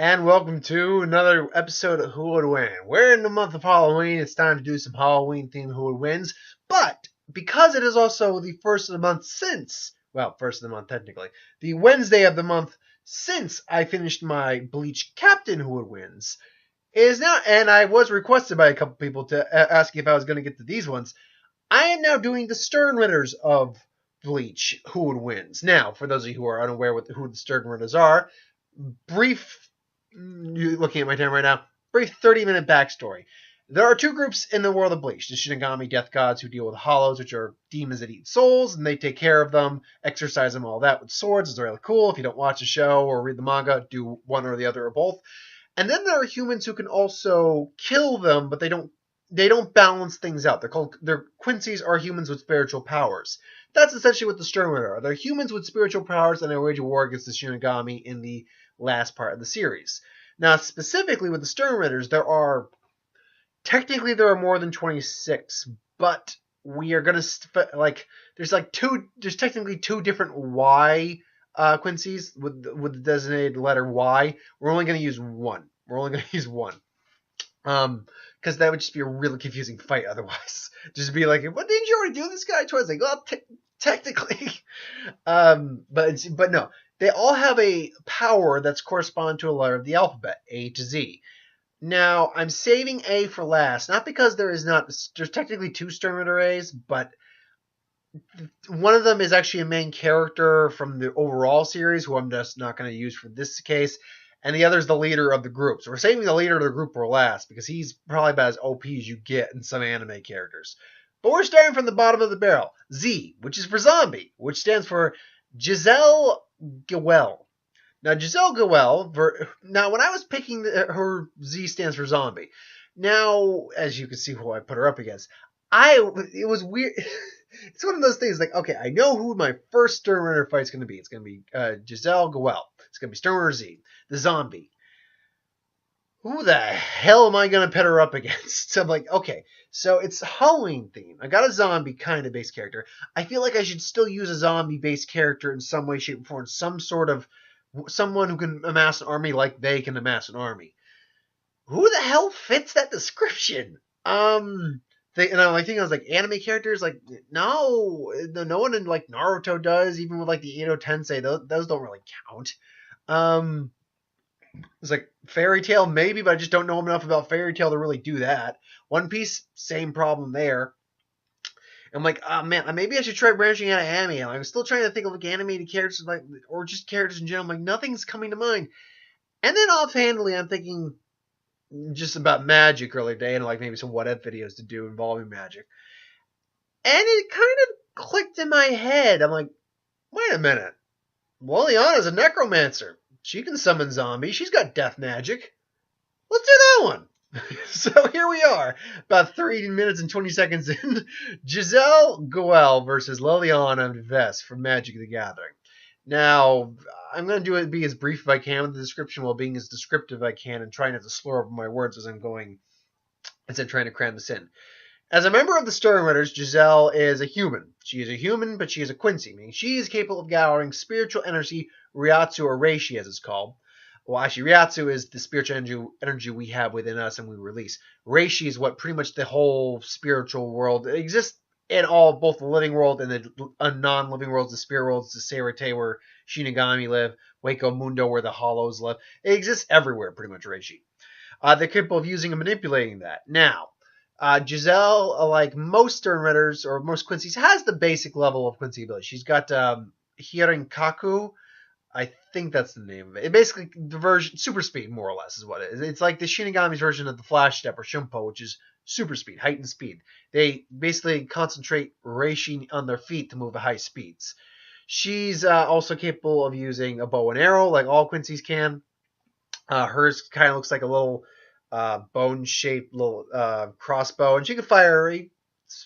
And welcome to another episode of Who Would Win. We're in the month of Halloween. It's time to do some Halloween themed Who Would Wins. But because it is also the first of the month since, well, first of the month technically, the Wednesday of the month since I finished my Bleach Captain Who Would Wins, is now, and I was requested by a couple people to ask if I was going to get to these ones. I am now doing the Sternritters of Bleach Who Would Wins. Now, for those of you who are unaware who the Sternritters are, brief, you're looking at my time right now, brief 30-minute backstory. There are two groups in the world of Bleach. The Shinigami Death Gods, who deal with hollows, which are demons that eat souls, and they take care of them, exercise them, all that with swords. It's really cool. If you don't watch the show or read the manga, do one or the other or both. And then there are humans who can also kill them, but they don't balance things out. Their Quincy's are humans with spiritual powers. That's essentially what the Sternritter are. They're humans with spiritual powers, and they wage a war against the Shinigami in the last part of the series. Now, specifically with the Sternritters, there are more than 26, but we are going to, there's technically two different Y Quincy's with the designated letter Y. We're only going to use one. Because that would just be a really confusing fight otherwise. Just be like, what, didn't you already do this guy twice? Like, well, technically. But no. They all have a power that's corresponding to a letter of the alphabet, A to Z. Now, I'm saving A for last, not because there's technically two Sternritter A's, but one of them is actually a main character from the overall series, who I'm just not going to use for this case, and the other is the leader of the group. So we're saving the leader of the group for last, because he's probably about as OP as you get in some anime characters. But we're starting from the bottom of the barrel. Z, which is for zombie, which stands for Giselle Gewelle. Now, Giselle Gewelle, when I was picking her Z stands for zombie. Now, as you can see who I put her up against, it was weird. It's one of those things like, okay, I know who my first Sternritter fight's going to be. It's going to be Giselle Gewelle. It's going to be Sternritter Z, the zombie. Who the hell am I going to pit her up against? So I'm like, okay, so it's Halloween theme. I got a zombie kind of base character. I feel like I should still use a zombie based character in some way, shape, or form. Some sort of someone who can amass an army like they can amass an army. Who the hell fits that description? And I think I was like, anime characters, like, no one in like Naruto does, even with like the Edo Tensei, those don't really count. It's like Fairy Tail, maybe, but I just don't know enough about Fairy Tail to really do that. One Piece, same problem there. I'm like, oh man, maybe I should try branching out of anime. I'm still trying to think of like animated characters, like, or just characters in general. I'm like, nothing's coming to mind. And then offhandedly, I'm thinking just about magic earlier today, and like maybe some what if videos to do involving magic. And it kind of clicked in my head. I'm like, wait a minute. Liliana's a necromancer. She can summon zombies. She's got death magic. Let's do that one. So here we are, about 3 minutes and 20 seconds in. Giselle Gewelle versus Lilliana Vess from Magic the Gathering. Now, I'm going to be as brief as I can with the description while being as descriptive as I can and trying not to slur over my words as I'm going, instead of trying to cram this in. As a member of the Sternritters, Giselle is a human. She is a human, but she is a Quincy, meaning she is capable of gathering spiritual energy, Ryatsu or Reishi as it's called. Well, actually, Ryatsu is the spiritual energy we have within us and we release. Reishi is what pretty much the whole spiritual world exists in both the living world and the non-living worlds, the spirit worlds, the Seirete where Shinigami live, Wako Mundo where the Hollows live. It exists everywhere, pretty much, Reishi. They're capable of using and manipulating that. Now, Giselle, like most Sternritters or most Quincy's, has the basic level of Quincy ability. She's got Hirinkaku. I think that's the name of it. It basically, the version, super speed, more or less, is what it is. It's like the Shinigami's version of the Flash Step or Shumpo, which is super speed, heightened speed. They basically concentrate Reishi on their feet to move at high speeds. She's also capable of using a bow and arrow, like all Quincy's can. Hers kind of looks like a little bone-shaped little crossbow, and she can fire a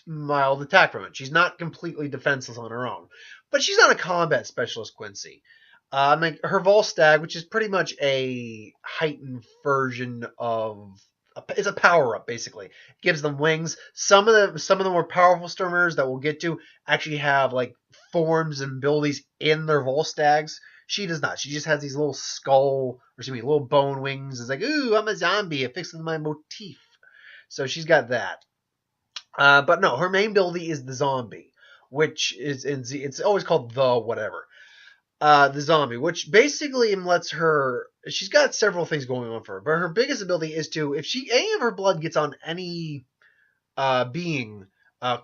mild attack from it. She's not completely defenseless on her own, but she's not a combat specialist, Quincy. Her Volstagg, which is pretty much a heightened version of, it's a power up basically. It gives them wings. Some of the more powerful Sternritters that we'll get to actually have like forms and abilities in their Volstaggs. She does not. She just has these little skull, or excuse me, little bone wings. It's like, ooh, I'm a zombie. It fixes my motif. So she's got that. But no, her main ability is the zombie, which is it's always called the whatever. The zombie, which basically lets her. She's got several things going on for her, but her biggest ability is to, if she any of her blood gets on any being,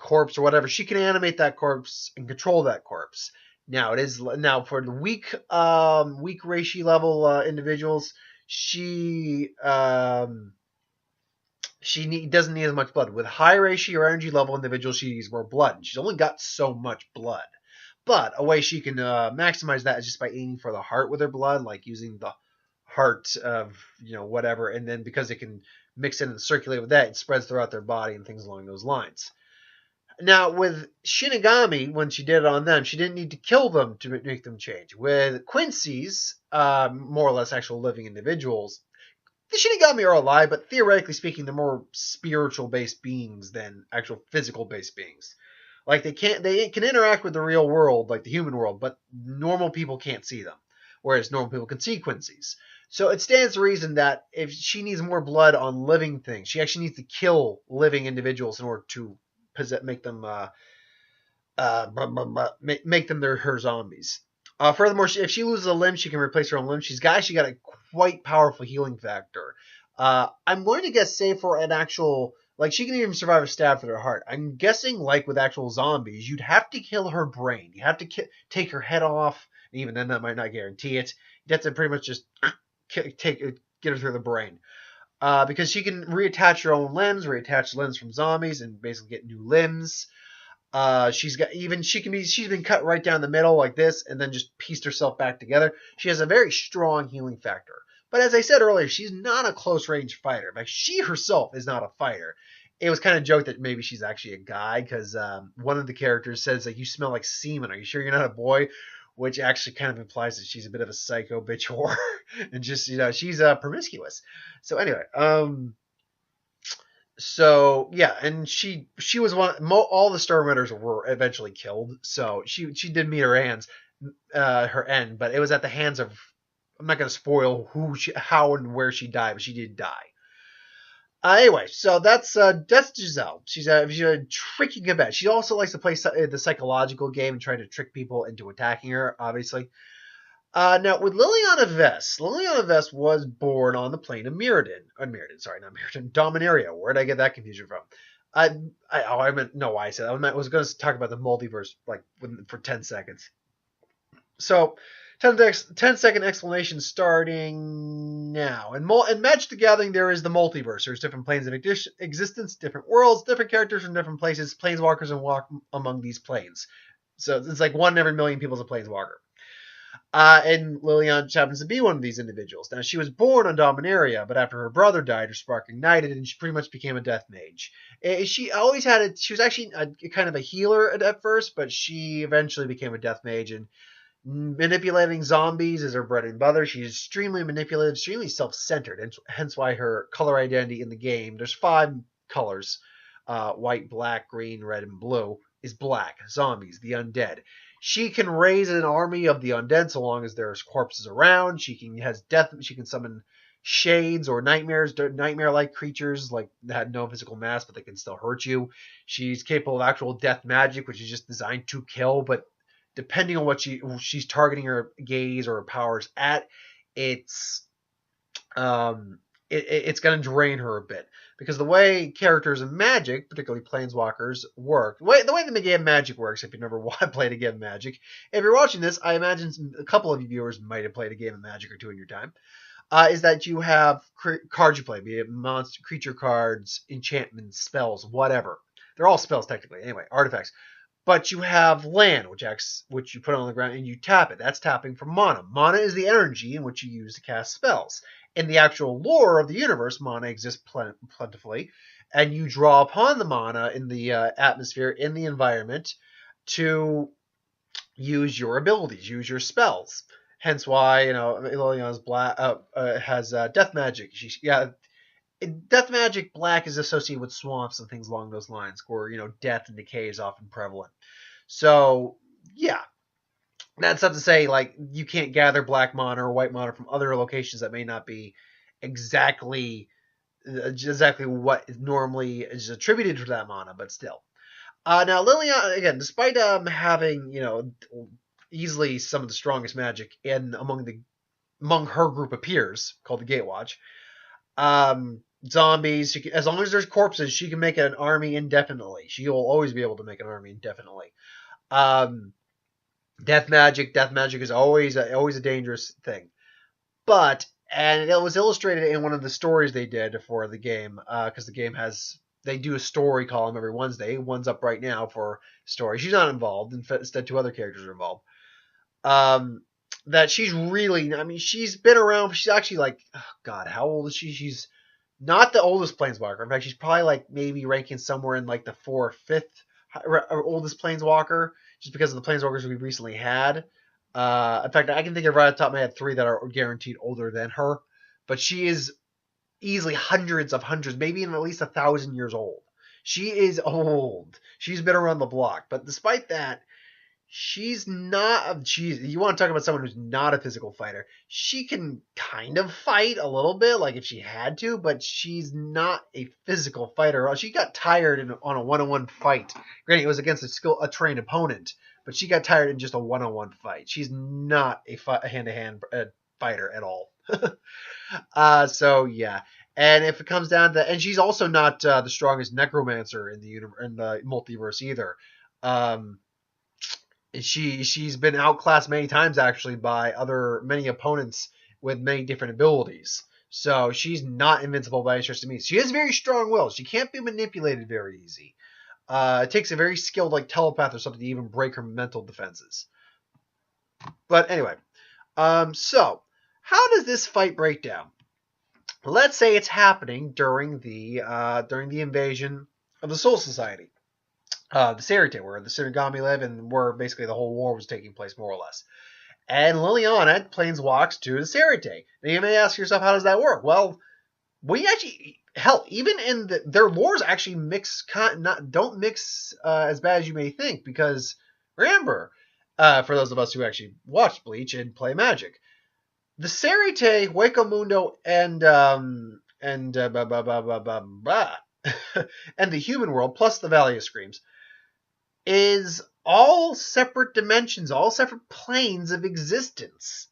corpse or whatever, she can animate that corpse and control that corpse. Now it is now for the weak reishi level individuals, she doesn't need as much blood. With high reishi or energy level individuals, she needs more blood. She's only got so much blood. But a way she can maximize that is just by aiming for the heart with her blood, like using the heart of whatever, and then because it can mix in and circulate with that, it spreads throughout their body and things along those lines. Now with Shinigami, when she did it on them, she didn't need to kill them to make them change. With Quincy's, more or less actual living individuals, the Shinigami are alive, but theoretically speaking, they're more spiritual-based beings than actual physical-based beings. Like they can interact with the real world, like the human world, but normal people can't see them, whereas normal people can see Quincy's. So it stands to reason that if she needs more blood on living things, she actually needs to kill living individuals in order to make them her zombies. Furthermore, if she loses a limb, she can replace her own limb. She's got a quite powerful healing factor. I'm going to guess, say for an actual, like, she can even survive a stab through her heart. I'm guessing, like with actual zombies, you'd have to kill her brain. You have to take her head off. And even then, that might not guarantee it. You have to pretty much just get her through the brain. Because she can reattach her own limbs, reattach limbs from zombies, and basically get new limbs. She's been cut right down the middle like this, and then just pieced herself back together. She has a very strong healing factor. But as I said earlier, she's not a close range fighter. In fact, she herself is not a fighter. It was kind of joked that maybe she's actually a guy, because one of the characters says, like, you smell like semen. Are you sure you're not a boy? Which actually kind of implies that she's a bit of a psycho bitch whore. And just, she's promiscuous. So anyway, so yeah, and she was all the Sternritters were eventually killed. So she did meet her end, but it was at the hands of, I'm not going to spoil how and where she died, but she did die. Anyway, so that's Giselle. She's a tricky combat. She also likes to play the psychological game and try to trick people into attacking her, obviously. Now, with Lilliana Vess was born on the plane of Dominaria. Where did I get that confusion from? I meant, no, why I said that. I was going to talk about the multiverse, like, for 10 seconds. So, 10-second explanation starting now. In Magic the Gathering, there is the multiverse. There's different planes of existence, different worlds, different characters from different places, planeswalkers, and walk among these planes. So it's like 1 in every million people is a planeswalker. And Liliana happens to be one of these individuals. Now, she was born on Dominaria, but after her brother died, her spark ignited, and she pretty much became a death mage. She always had she was actually kind of a healer at first, but she eventually became a death mage, and manipulating zombies is her bread and butter. She's extremely manipulative, extremely self-centered, and hence why her color identity in the game, there's 5 colors, white, black, green, red, and blue, is black. Zombies, the undead. She can raise an army of the undead so long as there's corpses around. She can summon shades or nightmare-like creatures like that had no physical mass, but they can still hurt you. She's capable of actual death magic, which is just designed to kill, but depending on what she's targeting her gaze or her powers at, it's going to drain her a bit. Because the way characters in Magic, particularly Planeswalkers, work, the way the game of Magic works, if you've never played a game of Magic, if you're watching this, I imagine a couple of you viewers might have played a game of Magic or two in your time, is that you have cards you play, be it monster, creature cards, enchantments, spells, whatever. They're all spells technically, anyway, artifacts. But you have land, which you put on the ground, and you tap it. That's tapping for mana. Mana is the energy in which you use to cast spells. In the actual lore of the universe, mana exists plentifully, and you draw upon the mana in the atmosphere, in the environment, to use your abilities, use your spells. Hence why, Liliana's has death magic. Death magic black is associated with swamps and things along those lines, where death and decay is often prevalent. So yeah, That's not to say like you can't gather black mana or white mana from other locations that may not be exactly what normally is attributed to that mana, but still. Now Liliana again, despite having easily some of the strongest magic in among her group of peers called the Gatewatch, zombies. As long as there's corpses, she can make an army indefinitely. She will always be able to make an army indefinitely. Um, death magic is always a dangerous thing. But and it was illustrated in one of the stories they did for the game because the game has they do a story column every Wednesday. One's up right now for story. She's not involved. Instead, two other characters are involved. That she's really, I mean, she's been around. She's actually like, oh God, how old is she? She's not the oldest planeswalker. In fact, she's probably like maybe ranking somewhere in like the 4th or 5th oldest planeswalker, just because of the planeswalkers we've recently had. In fact, I can think of right off the top of my head 3 that are guaranteed older than her. But she is easily hundreds, maybe even at least 1,000 years old. She is old. She's been around the block. But despite that, she's not. You want to talk about someone who's not a physical fighter? She can kind of fight a little bit, like if she had to, but she's not a physical fighter. She got tired on a one-on-one fight. Granted, it was against a trained opponent, but she got tired in just a one-on-one fight. She's not a hand-to-hand fighter at all. So yeah. And if it comes down to, and she's also not the strongest necromancer in the multiverse either. She's been outclassed many times actually by many opponents with many different abilities. So she's not invincible by any stretch of means. She has very strong will. She can't be manipulated very easy. It takes a very skilled like telepath or something to even break her mental defenses. But anyway, so how does this fight break down? Let's say it's happening during the invasion of the Soul Society. The Sarite, where the Shinigami live, and where basically the whole war was taking place, more or less. And Liliana planeswalks to the Sarite. Now you may ask yourself, how does that work? Well, we actually, hell, even in their lores actually don't mix as bad as you may think, because remember, for those of us who actually watch Bleach and play Magic, the Sarite, Hueco Mundo, and and the human world, plus the Valley of Screams, is all separate dimensions, all separate planes of existence.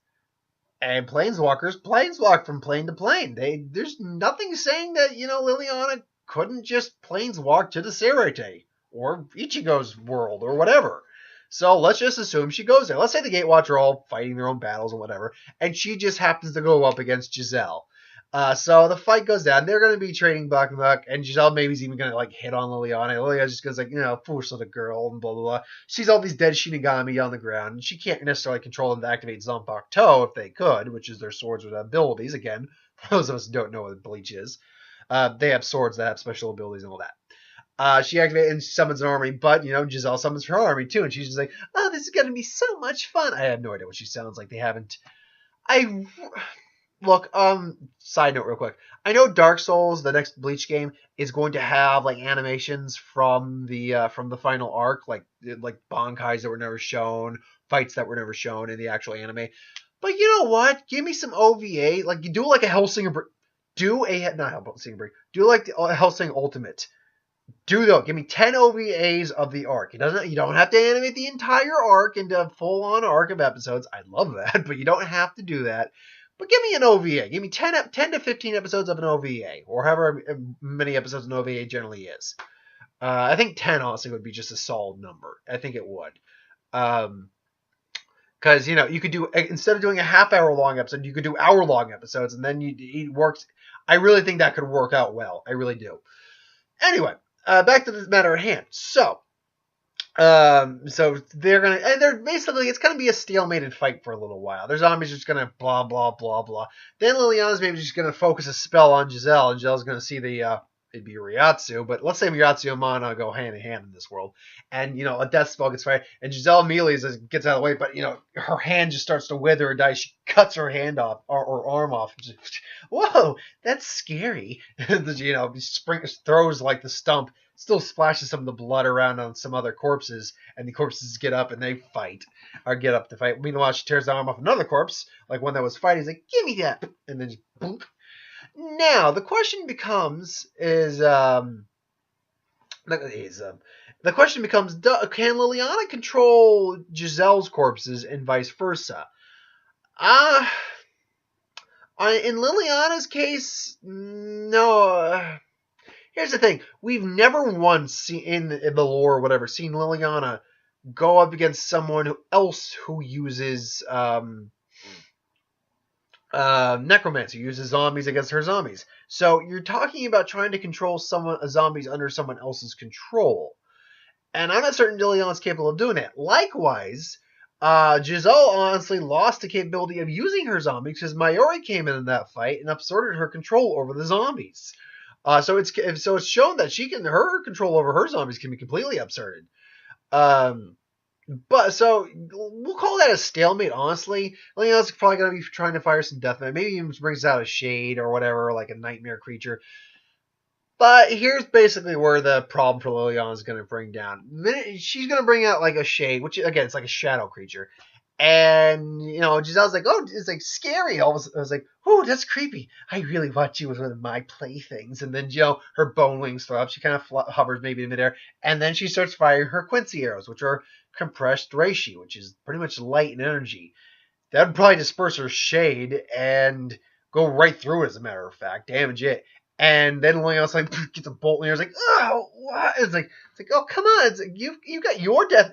And planeswalkers planeswalk from plane to plane. There's nothing saying that, Liliana couldn't just planeswalk to the Sarite or Ichigo's world or whatever. So let's just assume she goes there. Let's say the Gatewatch are all fighting their own battles and whatever, and she just happens to go up against Giselle. So the fight goes down. They're going to be trading buck and buck, and Giselle maybe's even going to like hit on Liliana. Liliana just goes like, foolish little girl, and blah blah blah. Sees all these dead Shinigami on the ground, and she can't necessarily control them to activate Zanpakuto Toe if they could, which is their swords with abilities. Again, for those of us who don't know what Bleach is, they have swords that have special abilities and all that. She activates and summons an army, but Giselle summons her army too, and she's just like, "Oh, this is going to be so much fun." I have no idea what she sounds like. They haven't. Look, side note real quick. I know Dark Souls, the next Bleach game, is going to have like animations from the final arc, like Bankais that were never shown, fights that were never shown in the actual anime. But you know what? Give me some OVA. Like you do like a Hellsinger do like the Hellsing Ultimate. Give me 10 OVAs of the arc. You don't have to animate the entire arc into a full on arc of episodes. I love that, but you don't have to do that. But give me an OVA. Give me 10 to 15 episodes of an OVA, or however many episodes an OVA generally is. I think 10, honestly, would be just a solid number. I think it would. Because, you could do, instead of doing a half-hour long episode, you could do hour-long episodes, and then it works. I really think that could work out well. I really do. Anyway, back to the matter at hand. So they're basically, it's gonna be a stalemated fight for a little while. Their zombies just gonna blah blah blah blah. Then Liliana's maybe just gonna focus a spell on Giselle, and Giselle's gonna see it'd be Ryatsu, but let's say Ryatsu and Mana go hand in hand in this world, and a death spell gets fired, and Giselle immediately gets out of the way, but her hand just starts to wither and die. She cuts her hand off or arm off. Whoa, that's scary. Throws like the stump. still splashes some of the blood around on some other corpses, and the corpses get up and they fight, or get up to fight. Meanwhile, she tears the arm off another corpse, like one that was fighting. He's like, "Give me that," and then just boom. Now the question becomes: the question becomes, can Liliana control Giselle's corpses and vice versa? In Liliana's case, no. Here's the thing: we've never once seen in the lore, or whatever, seen Liliana go up against someone else who uses necromancy, uses zombies against her zombies. So you're talking about trying to control zombies under someone else's control. And I'm not certain Liliana's capable of doing that. Likewise, Giselle honestly lost the capability of using her zombies because Mayuri came in that fight and absorbed her control over the zombies. So it's shown that her control over her zombies can be completely absurd. But so we'll call that a stalemate. Honestly, Liliana's probably gonna be trying to fire some death, maybe even brings out a shade or whatever, like a nightmare creature. But here's basically where the problem for Liliana is going to bring down. She's going to bring out like a shade, which again, it's like a shadow creature. And, Giselle's like, oh, it's like scary. I was like, oh, that's creepy. I really want you as one of my playthings. And then, her bone wings throw up. She kind of hovers maybe in midair. And then she starts firing her Quincy arrows, which are compressed reishi, which is pretty much light in energy. That would probably disperse her shade and go right through it, as a matter of fact, damage it. And then Liliana's like gets a bolt in the ear. It's like, oh, what? It's like, oh, come on! It's like, you got your death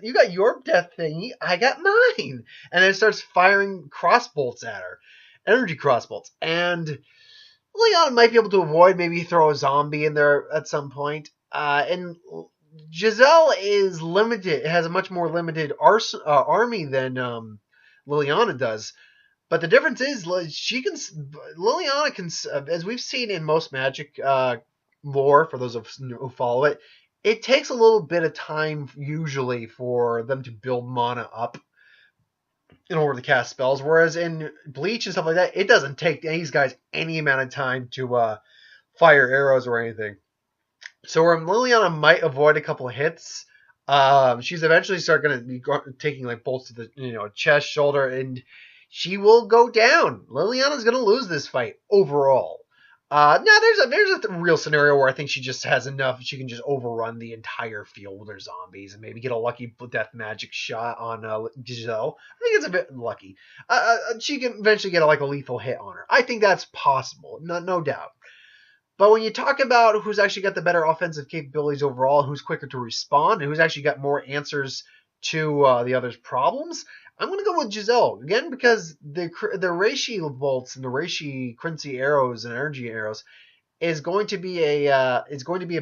thingy. I got mine. And then it starts firing cross bolts at her, energy cross bolts. And Liliana might be able to avoid, maybe throw a zombie in there at some point. And Giselle is limited; has a much more limited army than Liliana does. But the difference is, Liliana can, as we've seen in most Magic lore, for those who follow it, it takes a little bit of time usually for them to build mana up in order to cast spells. Whereas in Bleach and stuff like that, it doesn't take these guys any amount of time to fire arrows or anything. So where Liliana might avoid a couple of hits, she's eventually going to be taking like bolts to the chest, shoulder, and she will go down. Liliana's going to lose this fight overall. Now there's a real scenario where I think she just has enough. She can just overrun the entire field with her zombies and maybe get a lucky death magic shot on Giselle. I think it's a bit lucky. She can eventually get a lethal hit on her. I think that's possible, no doubt. But when you talk about who's actually got the better offensive capabilities overall, who's quicker to respond, and who's actually got more answers to the other's problems, I'm going to go with Giselle again because the reishi bolts and the reishi Quincy arrows and energy arrows is going to be a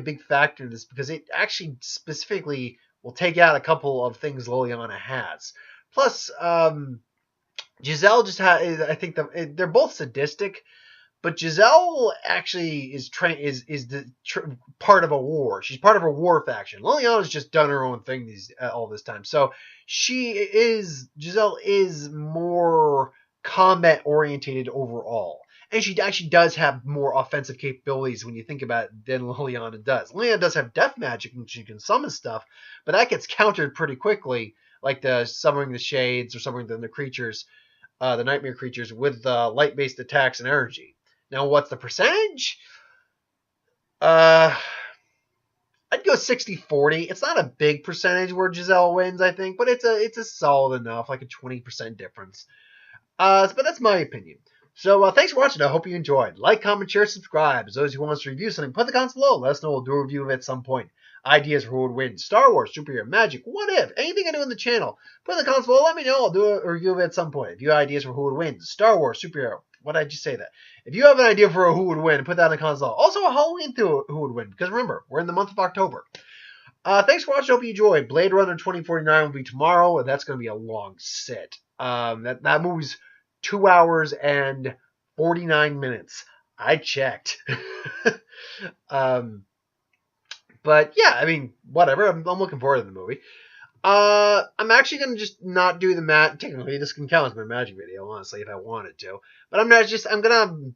big factor in this because it actually specifically will take out a couple of things Liliana has. Plus, Giselle just has. I think they're both sadistic. But Giselle actually is part of a war. She's part of a war faction. Liliana's just done her own thing all this time. So Giselle is more combat orientated overall. And she actually does have more offensive capabilities when you think about it than Liliana does. Liliana does have death magic and she can summon stuff, but that gets countered pretty quickly, like the summoning the shades or summoning the creatures, the nightmare creatures with light-based attacks and energy. Now, what's the percentage? I'd go 60-40. It's not a big percentage where Giselle wins, I think, but it's a solid enough, like a 20% difference. But that's my opinion. So thanks for watching. I hope you enjoyed. Like, comment, share, subscribe. As those who want us to review something, put the comments below. Let us know. We'll do a review of it at some point. Ideas for who would win. Star Wars, superhero, magic, what if? Anything I do in the channel. Put in the comments below. Let me know. I'll do a review of it at some point. If you have ideas for who would win. Star Wars, superhero. What did I just say that? If you have an idea for who would win, put that in the comments below. Also, a Halloween who would win. Because remember, we're in the month of October. Thanks for watching. Hope you enjoyed. Blade Runner 2049 will be tomorrow, and that's going to be a long sit. That movie's 2 hours and 49 minutes. I checked. But yeah, I mean, whatever. I'm looking forward to the movie. I'm actually going to just not do the technically this can count as my magic video, honestly, if I wanted to. But I'm going to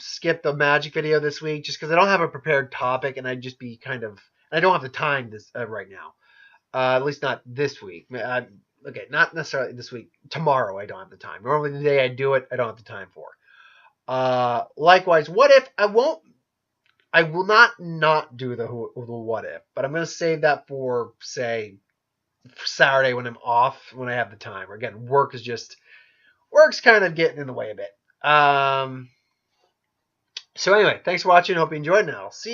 skip the magic video this week just because I don't have a prepared topic and I'd just be kind of I don't have the time this right now. At least not this week. Okay, not necessarily this week. Tomorrow I don't have the time. Normally the day I do it, I don't have the time for. Likewise, what if I won't? I will not do the what if, but I'm gonna save that for say Saturday when I'm off, when I have the time. Or again, work's kind of getting in the way a bit. So anyway, thanks for watching. Hope you enjoyed, and I'll see you.